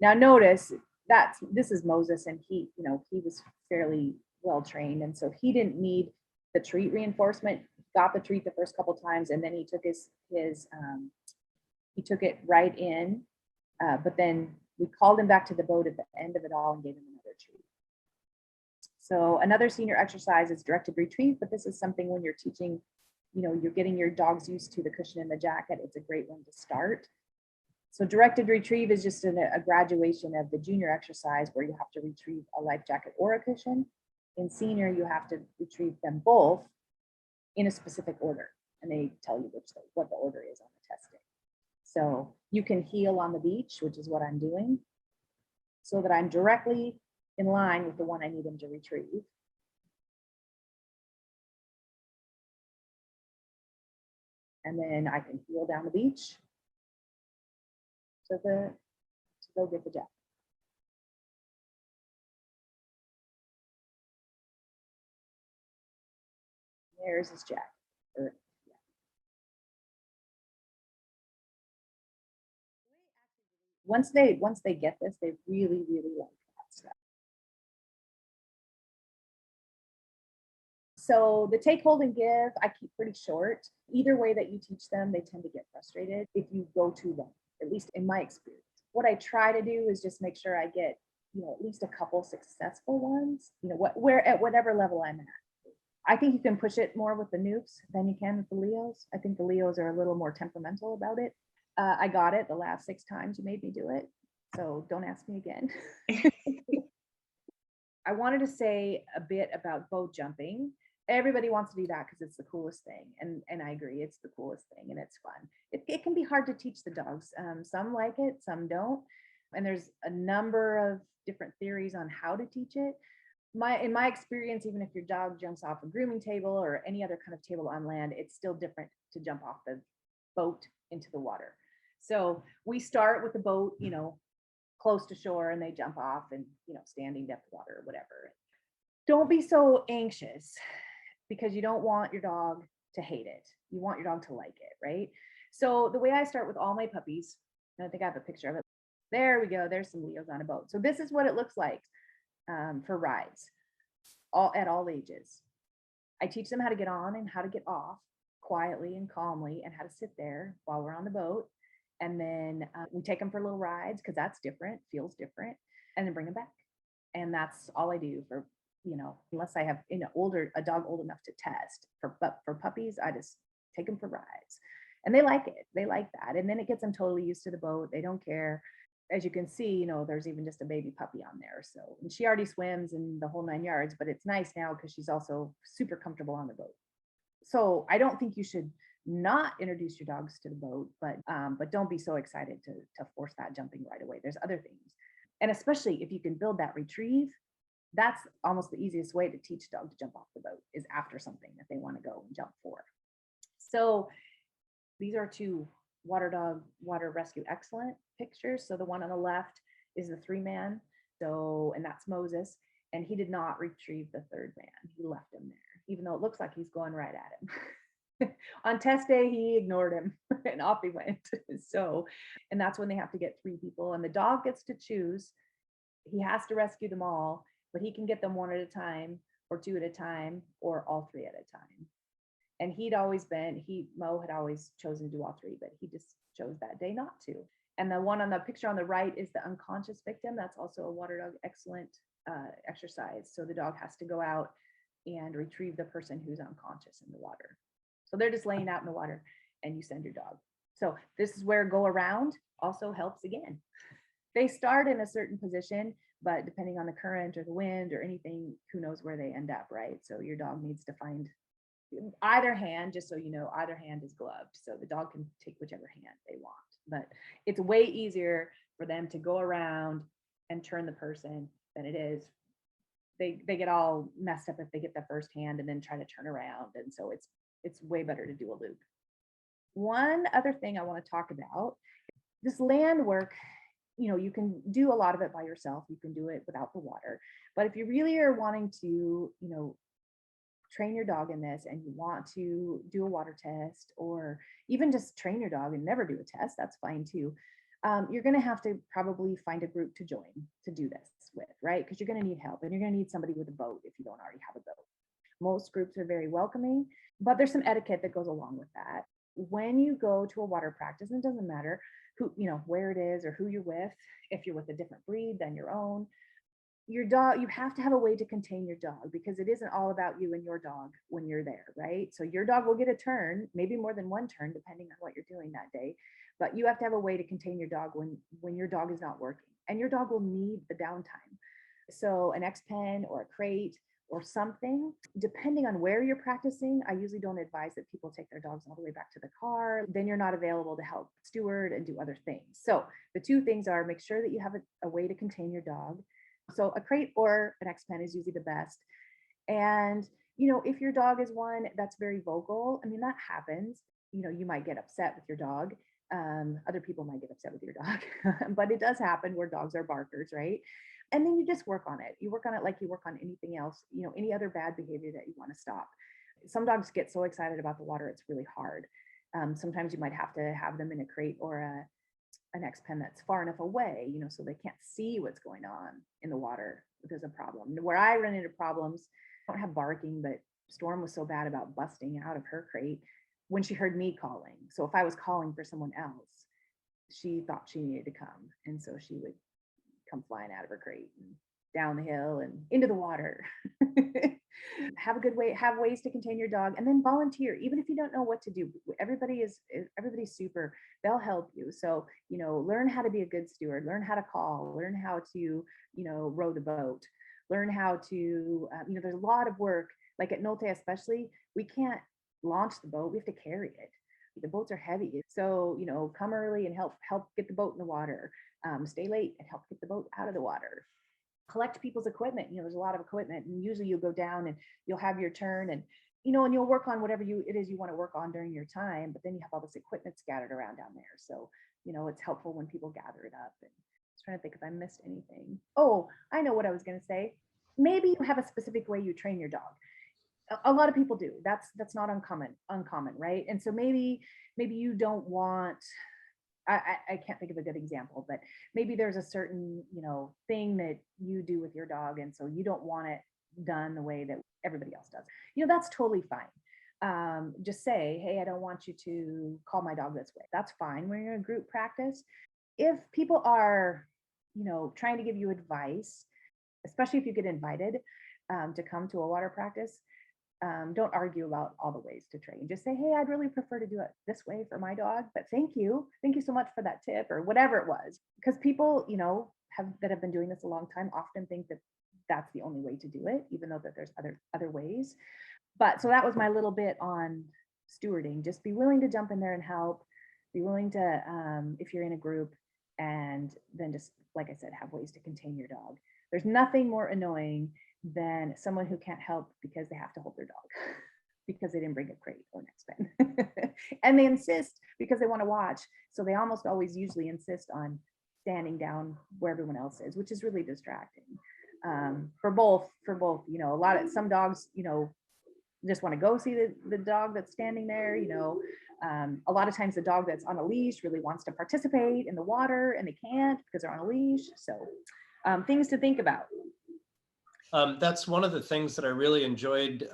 Now notice that this is Moses, and he was fairly well trained, and so he didn't need the treat reinforcement. He got the treat the first couple times, and then he took he took it right in, but then we called him back to the boat at the end of it all and gave him another treat. So another senior exercise is directed retrieve, but this is something when you're teaching, you're getting your dogs used to the cushion and the jacket. It's a great one to start. So directed retrieve is just a graduation of the junior exercise where you have to retrieve a life jacket or a cushion. In senior, you have to retrieve them both in a specific order, and they tell you what the order is on the testing. So you can heel on the beach, which is what I'm doing, so that I'm directly in line with the one I need him to retrieve. And then I can heel down the beach to go get the jacket. There's his jacket. Once they get this, they really, really like that stuff. So the take, hold, and give, I keep pretty short. Either way that you teach them, they tend to get frustrated if you go too long, at least in my experience. What I try to do is just make sure I get, at least a couple successful ones, at whatever level I'm at. I think you can push it more with the nukes than you can with the Leos. I think the Leos are a little more temperamental about it. I got it the last 6 times you made me do it, so don't ask me again. I wanted to say a bit about boat jumping. Everybody wants to do that because it's the coolest thing, and I agree, it's the coolest thing and it's fun. It can be hard to teach the dogs. Some like it, some don't, and there's a number of different theories on how to teach it. In my experience, even if your dog jumps off a grooming table or any other kind of table on land, it's still different to jump off the boat into the water. So we start with the boat, close to shore, and they jump off and, standing depth of water or whatever. Don't be so anxious because you don't want your dog to hate it. You want your dog to like it, right? So the way I start with all my puppies, and I think I have a picture of it. There we go. There's some Leos on a boat. So this is what it looks like for rides, at all ages. I teach them how to get on and how to get off quietly and calmly, and how to sit there while we're on the boat. And then we take them for little rides because that's different, feels different, and then bring them back. And that's all I do for, unless I have a dog old enough to test. For puppies, I just take them for rides, and they like it. They like that, and then it gets them totally used to the boat. They don't care. as you can see, there's even just a baby puppy on there. So, and she already swims in the whole 9 yards, but it's nice now because she's also super comfortable on the boat. So I don't think you should not introduce your dogs to the boat, but don't be so excited to force that jumping right away. There's other things. And especially if you can build that retrieve, that's almost the easiest way to teach a dog to jump off the boat is after something that they want to go and jump for. So these are two water dog water rescue excellent pictures. So the one on the left is the 3-man. So, and that's Moses. And he did not retrieve the 3rd man. He left him there, even though it looks like he's going right at him. On test day, he ignored him and off he went. So, and that's when they have to get 3 people, and the dog gets to choose. He has to rescue them all, but he can get them 1 at a time or 2 at a time or all 3 at a time. And Mo had always chosen to do all 3, but he just chose that day not to. And the one on the picture on the right is the unconscious victim. That's also a water dog excellent exercise. So the dog has to go out and retrieve the person who's unconscious in the water. So they're just laying out in the water and you send your dog. So this is where go around also helps again. They start in a certain position, but depending on the current or the wind or anything, who knows where they end up, right? So your dog needs to find either hand, just so you know, either hand is gloved. So the dog can take whichever hand they want, but it's way easier for them to go around and turn the person than it is. They get all messed up if they get the first hand and then try to turn around. And so it's way better to do a loop. One other thing I want to talk about, this land work, you can do a lot of it by yourself. You can do it without the water. But if you really are wanting to, train your dog in this and you want to do a water test, or even just train your dog and never do a test, that's fine too. You're going to have to probably find a group to join to do this with, right? Because you're going to need help, and you're going to need somebody with a boat if you don't already have a boat. Most groups are very welcoming, but there's some etiquette that goes along with that. When you go to a water practice, and it doesn't matter who, where it is or who you're with, if you're with a different breed than your own, your dog, you have to have a way to contain your dog, because it isn't all about you and your dog when you're there, right? So your dog will get a turn, maybe more than one turn, depending on what you're doing that day. But you have to have a way to contain your dog when your dog is not working, and your dog will need the downtime. So an X-pen or a crate or something, depending on where you're practicing. I usually don't advise that people take their dogs all the way back to the car. Then you're not available to help steward and do other things. So the two things are, make sure that you have a way to contain your dog. So a crate or an X-pen is usually the best. And, if your dog is one that's very vocal, I mean, that happens. You might get upset with your dog. Other people might get upset with your dog, but it does happen where dogs are barkers, right? And then you just work on it. You work on it like you work on anything else, any other bad behavior that you want to stop. Some dogs get so excited about the water, it's really hard. Sometimes you might have to have them in a crate or an X-pen that's far enough away, so they can't see what's going on in the water if there's a problem. Where I run into problems, I don't have barking, but Storm was so bad about busting out of her crate when she heard me calling. So if I was calling for someone else, she thought she needed to come. And so she would come flying out of her crate and down the hill and into the water. Have ways to contain your dog, and then volunteer. Even if you don't know what to do, everybody's super. They'll help you. So, learn how to be a good steward, learn how to call, learn how to, row the boat, learn how to, there's a lot of work. Like at Nolte, especially, we can't launch the boat. We have to carry it. The boats are heavy. So, come early and help get the boat in the water. Stay late and help get the boat out of the water. Collect people's equipment. There's a lot of equipment, and usually you'll go down and you'll have your turn, and and you'll work on whatever it is you want to work on during your time, but then you have all this equipment scattered around down there. So, it's helpful when people gather it up. And I was trying to think if I missed anything. Oh, I know what I was going to say. Maybe you have a specific way you train your dog. A lot of people do. That's not uncommon, right? And so maybe you don't want, I can't think of a good example, but maybe there's a certain, thing that you do with your dog, and so you don't want it done the way that everybody else does. That's totally fine. Just say, hey, I don't want you to call my dog this way. That's fine when you're in a group practice. If people are, trying to give you advice, especially if you get invited to come to a water practice, Don't argue about all the ways to train. Just say, hey, I'd really prefer to do it this way for my dog, but thank you. Thank you so much for that tip or whatever it was. Because people, that have been doing this a long time often think that that's the only way to do it, even though that there's other ways. But so that was my little bit on stewarding. Just be willing to jump in there and help. Be willing to, if you're in a group, and then just, like I said, have ways to contain your dog. There's nothing more annoying than someone who can't help because they have to hold their dog because they didn't bring a crate or an X-pen. And they insist because they want to watch. So they almost always usually insist on standing down where everyone else is, which is really distracting. For both, some dogs, just want to go see the dog that's standing there, a lot of times the dog that's on a leash really wants to participate in the water and they can't because they're on a leash. So things to think about. That's one of the things that I really enjoyed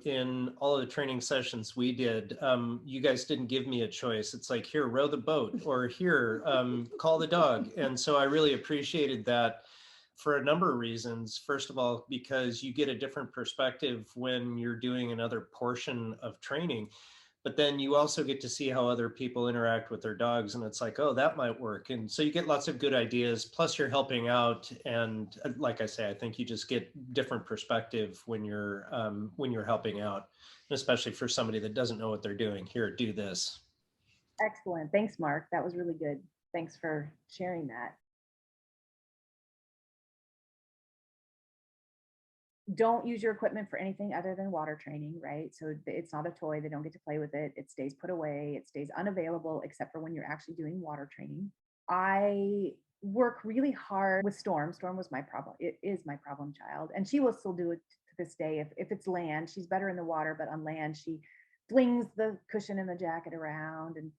in all of the training sessions we did. You guys didn't give me a choice. It's like, here, row the boat, or here, call the dog. And so I really appreciated that for a number of reasons. First of all, because you get a different perspective when you're doing another portion of training. But then you also get to see how other people interact with their dogs, and it's like, oh, that might work. And so you get lots of good ideas, plus you're helping out. And like I say, I think you just get different perspective when you're helping out, and especially for somebody that doesn't know what they're doing. Here, do this. Excellent. Thanks, Mark. That was really good. Thanks for sharing that. Don't use your equipment for anything other than water training, right? So it's not a toy. They don't get to play with it. It stays put away. It stays unavailable except for when you're actually doing water training. I work really hard with Storm. Storm was my problem. It is my problem child. And she will still do it to this day. If it's land, she's better in the water, but on land, she flings the cushion and the jacket around and,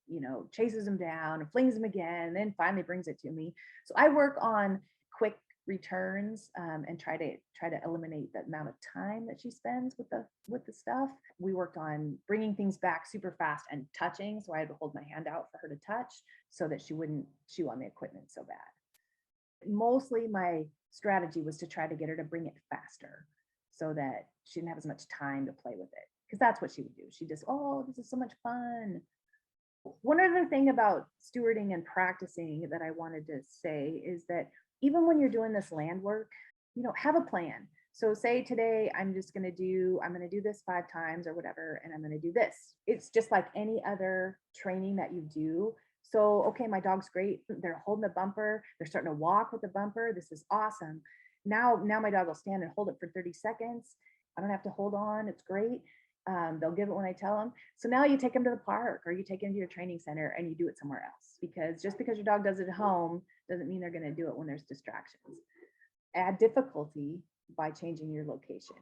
chases him down and flings him again, and then finally brings it to me. So I work on quick returns and try to eliminate the amount of time that she spends with the stuff. We worked on bringing things back super fast and touching, so I had to hold my hand out for her to touch so that she wouldn't chew on the equipment so bad. Mostly my strategy was to try to get her to bring it faster so that she didn't have as much time to play with it, because that's what she would do. She just, oh, this is so much fun. One other thing about stewarding and practicing that I wanted to say is that even when you're doing this land work, have a plan. So say today I'm going to do this 5 times or whatever, and I'm going to do this. It's just like any other training that you do. So, okay, my dog's great. They're holding the bumper. They're starting to walk with the bumper. This is awesome. Now my dog will stand and hold it for 30 seconds. I don't have to hold on. It's great. They'll give it when I tell them. So now you take them to the park or you take them to your training center and you do it somewhere else, because just because your dog does it at home doesn't mean they're going to do it when there's distractions. Add difficulty by changing your location,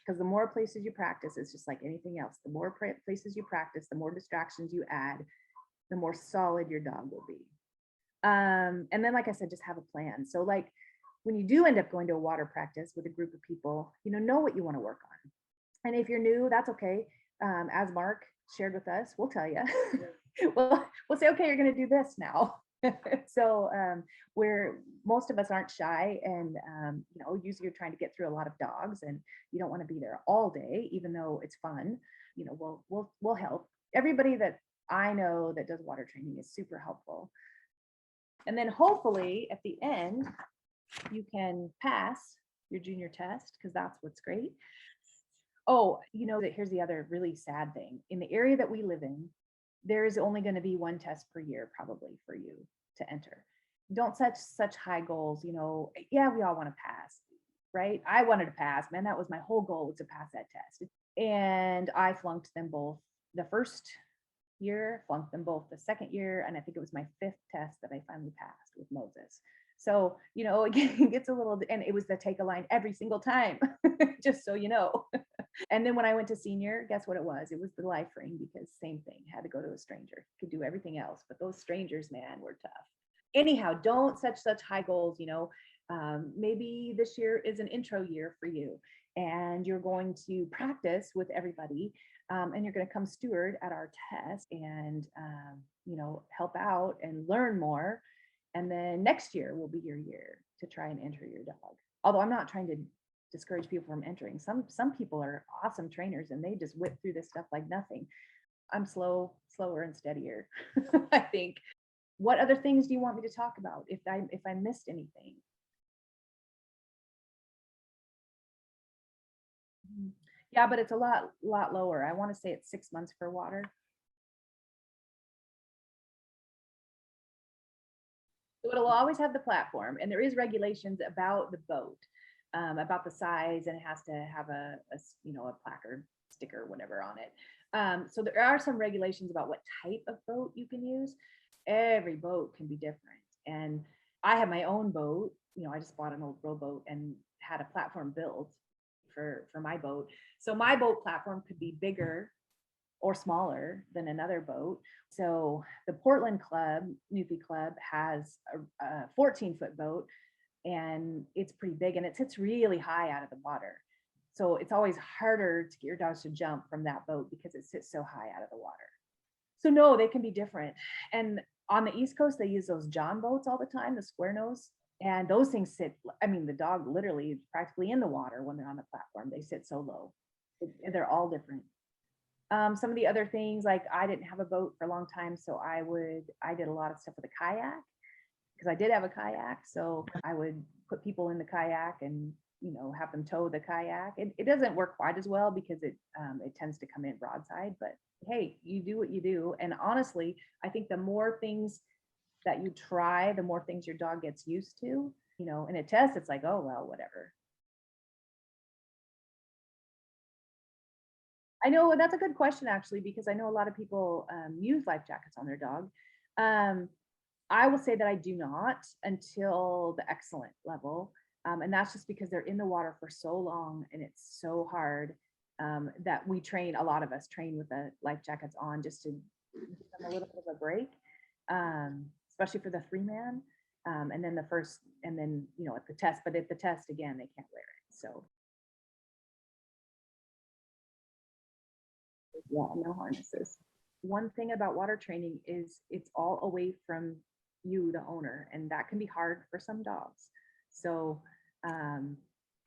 because the more places you practice, it's just like anything else. The more places you practice, the more distractions you add, the more solid your dog will be. And then, like I said, just have a plan. So like when you do end up going to a water practice with a group of people, know what you want to work on. And if you're new, that's okay. As Mark shared with us, we'll tell you. we'll say, okay, you're going to do this now. So where most of us aren't shy, and usually you're trying to get through a lot of dogs, and you don't want to be there all day, even though it's fun. We'll help. Everybody that I know that does water training is super helpful. And then hopefully at the end, you can pass your junior test, because that's what's great. Oh, here's the other really sad thing. In the area that we live in, there is only going to be 1 test per year, probably, for you to enter. Don't set such high goals. Yeah, we all want to pass, right? I wanted to pass, man. That was my whole goal, was to pass that test. And I flunked them both the first year, flunked them both the second year. And I think it was my 5th test that I finally passed with Moses. So, it gets a little, and it was the take a line every single time, just so you know. And then when I went to senior, guess what it was? It was the life ring, because same thing, had to go to a stranger, could do everything else, but those strangers, man, were tough. Anyhow, don't set such high goals. Maybe this year is an intro year for you, and you're going to practice with everybody, and you're going to come steward at our test and, help out and learn more. And then next year will be your year to try and enter your dog. Although I'm not trying to discourage people from entering. Some people are awesome trainers and they just whip through this stuff like nothing. I'm slower and steadier, I think. What other things do you want me to talk about if I missed anything? Yeah, but it's a lot lower. I want to say it's 6 months for water. So it'll always have the platform, and there is regulations about the boat, about the size, and it has to have a placard, sticker, whatever on it. So there are some regulations about what type of boat you can use. Every boat can be different, and I have my own boat. I just bought an old rowboat and had a platform built for my boat. So my boat platform could be bigger or smaller than another boat. So the Portland Club, Newfie Club, has a 14-foot boat, and it's pretty big, and it sits really high out of the water. So it's always harder to get your dogs to jump from that boat because it sits so high out of the water. So no, they can be different. And on the East Coast, they use those John boats all the time, the square nose. And those things sit, the dog literally is practically in the water when they're on the platform. They sit so low. They're all different. Some of the other things, like I didn't have a boat for a long time, so I did a lot of stuff with a kayak because I did have a kayak. So I would put people in the kayak and have them tow the kayak. It doesn't work quite as well because it tends to come in broadside, but hey, you do what you do. And honestly, I think the more things that you try, the more things your dog gets used to. In a test, it's like, oh well, whatever. I know that's a good question, actually, because I know a lot of people use life jackets on their dog. I will say that I do not until the excellent level. And that's just because they're in the water for so long and it's so hard that a lot of us train with the life jackets on just to give them a little bit of a break, especially for the 3-man. And then at the test, but at the test, again, they can't wear it. So. Yeah, no harnesses. One thing about water training is it's all away from you, the owner, and that can be hard for some dogs. So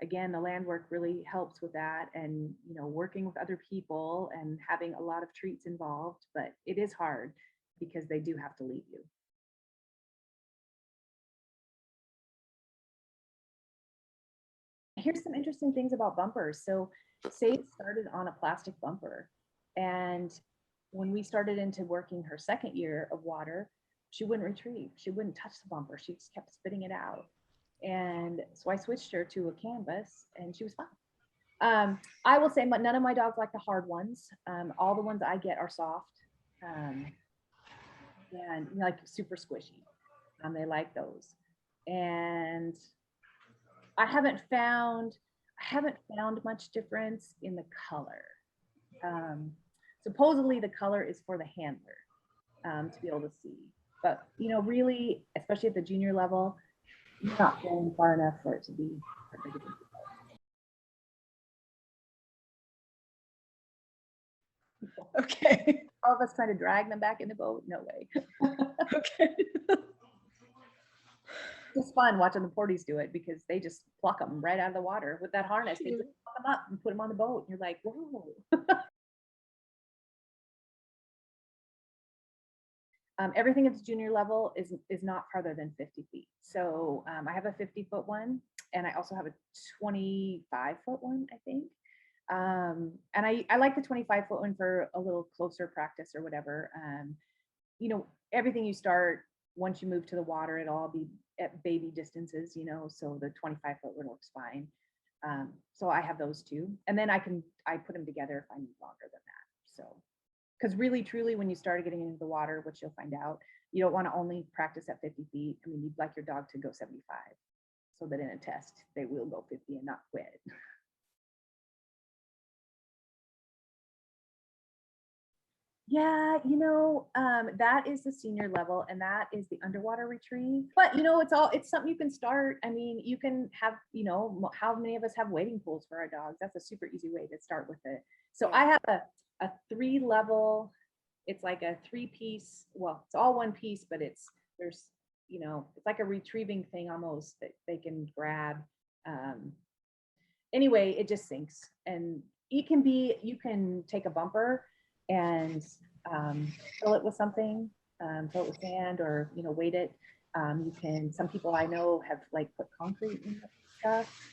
again, the land work really helps with that, and working with other people and having a lot of treats involved, but it is hard because they do have to leave you. Here's some interesting things about bumpers. So Sage started on a plastic bumper, and when we started into working her second year of water, she wouldn't retrieve. She wouldn't touch the bumper. She just kept spitting it out. And so I switched her to a canvas and she was fine. I will say none of my dogs like the hard ones. All the ones I get are soft and like super squishy. They like those. And I haven't found much difference in the color. Supposedly the color is for the handler to be able to see, but really, especially at the junior level, you're not going far enough for it to be. Okay. All of us trying to drag them back in the boat? No way. Okay. It's fun watching the porties do it because they just pluck them right out of the water with that harness. They just pluck them up and put them on the boat. And you're like, whoa. Everything at the junior level is not farther than 50 feet. So I have a 50-foot one, and I also have a 25-foot one, I think. And I like the 25-foot one for a little closer practice or whatever. Everything you start, once you move to the water, it'll all be at baby distances, so the 25-foot one works fine. So I have those two. And then I put them together if I need longer than that. So. Because really, truly, when you start getting into the water, which you'll find out, you don't want to only practice at 50 feet. You'd like your dog to go 75 so that in a test, they will go 50 and not quit. Yeah, that is the senior level, and that is the underwater retrieve. But it's something you can start. You can have, how many of us have wading pools for our dogs? That's a super easy way to start with it. So I have a 3-level, it's like a 3-piece, well, it's all one piece, but it's like a retrieving thing almost that they can grab. anyway, it just sinks. And it can be, you can take a bumper and fill it with something, fill it with sand, or, you know, weight it. You can, some people I know have like put concrete in the stuff.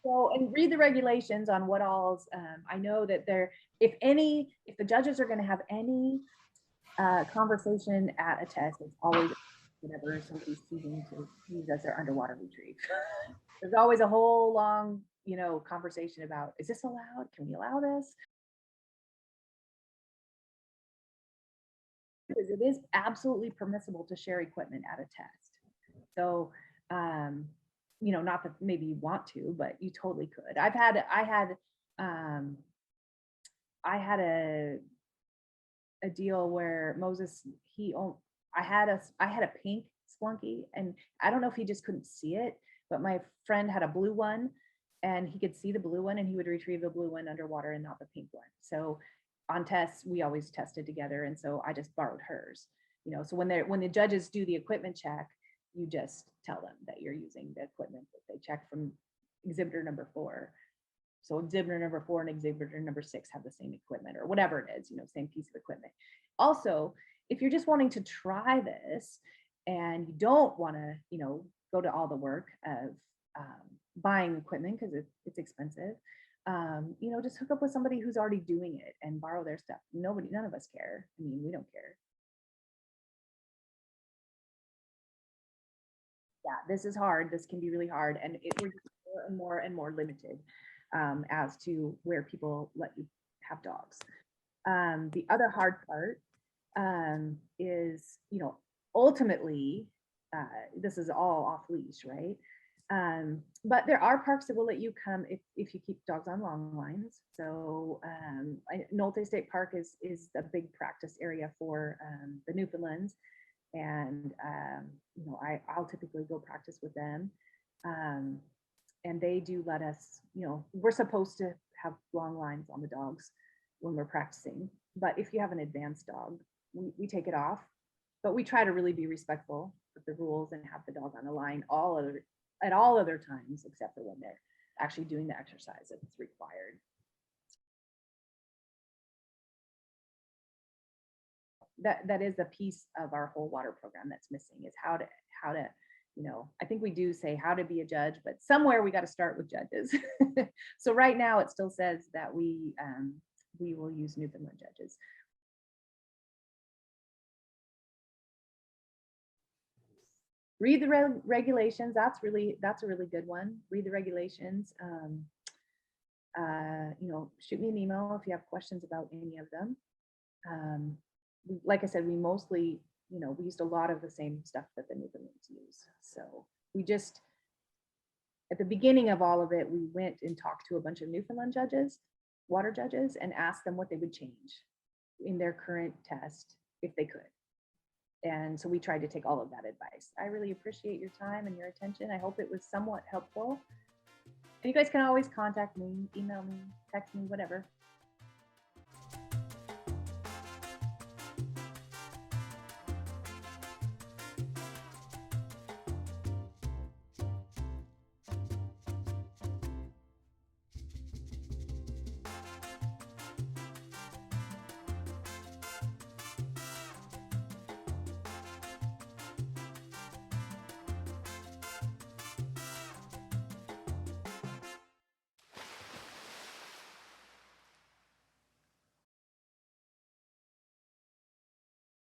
So, and read the regulations on what all's, I know that there, if the judges are going to have any conversation at a test, it's always whenever somebody's choosing to use as their underwater retrieve. There's always a whole long, you know, conversation about, is this allowed? Can we allow this? Because it is absolutely permissible to share equipment at a test. So, you know, not that maybe you want to, but you totally could. I had a deal where Moses, I had a pink Splunky, and I don't know if he just couldn't see it, but my friend had a blue one, and he could see the blue one, and he would retrieve the blue one underwater and not the pink one. So on tests, we always tested together, and so I just borrowed hers. You know, so when the judges do the equipment check, you just tell them that you're using the equipment that they check from exhibitor number 4. So exhibitor number 4 and exhibitor number 6 have the same equipment, or whatever it is, you know, same piece of equipment. Also, if you're just wanting to try this and you don't want to, you know, go to all the work of buying equipment because it's expensive, you know, just hook up with somebody who's already doing it and borrow their stuff. None of us care. I mean, we don't care. Yeah, this is hard. This can be really hard, and we're more and more limited as to where people let you have dogs. The other hard part is, you know, ultimately, this is all off leash, right? But there are parks that will let you come if you keep dogs on long lines. So Nolte State Park is a big practice area for the Newfoundlands. And, you know, I'll typically go practice with them. And they do let us, you know, we're supposed to have long lines on the dogs when we're practicing. But if you have an advanced dog, we take it off. But we try to really be respectful of the rules and have the dog on the line at all other times, except for when they're actually doing the exercise that's required. That is a piece of our whole water program that's missing, is how to, you know, I think we do say how to be a judge, but somewhere we got to start with judges. So right now it still says that we will use Newfoundland judges. Read the regulations. That's a really good one. Read the regulations. You know, shoot me an email if you have questions about any of them. Like I said, we mostly, you know, we used a lot of the same stuff that the Newfoundlands use. So we just, at the beginning of all of it, we went and talked to a bunch of Newfoundland judges, water judges, and asked them what they would change in their current test if they could. And so we tried to take all of that advice. I really appreciate your time and your attention. I hope it was somewhat helpful. And you guys can always contact me, email me, text me, whatever.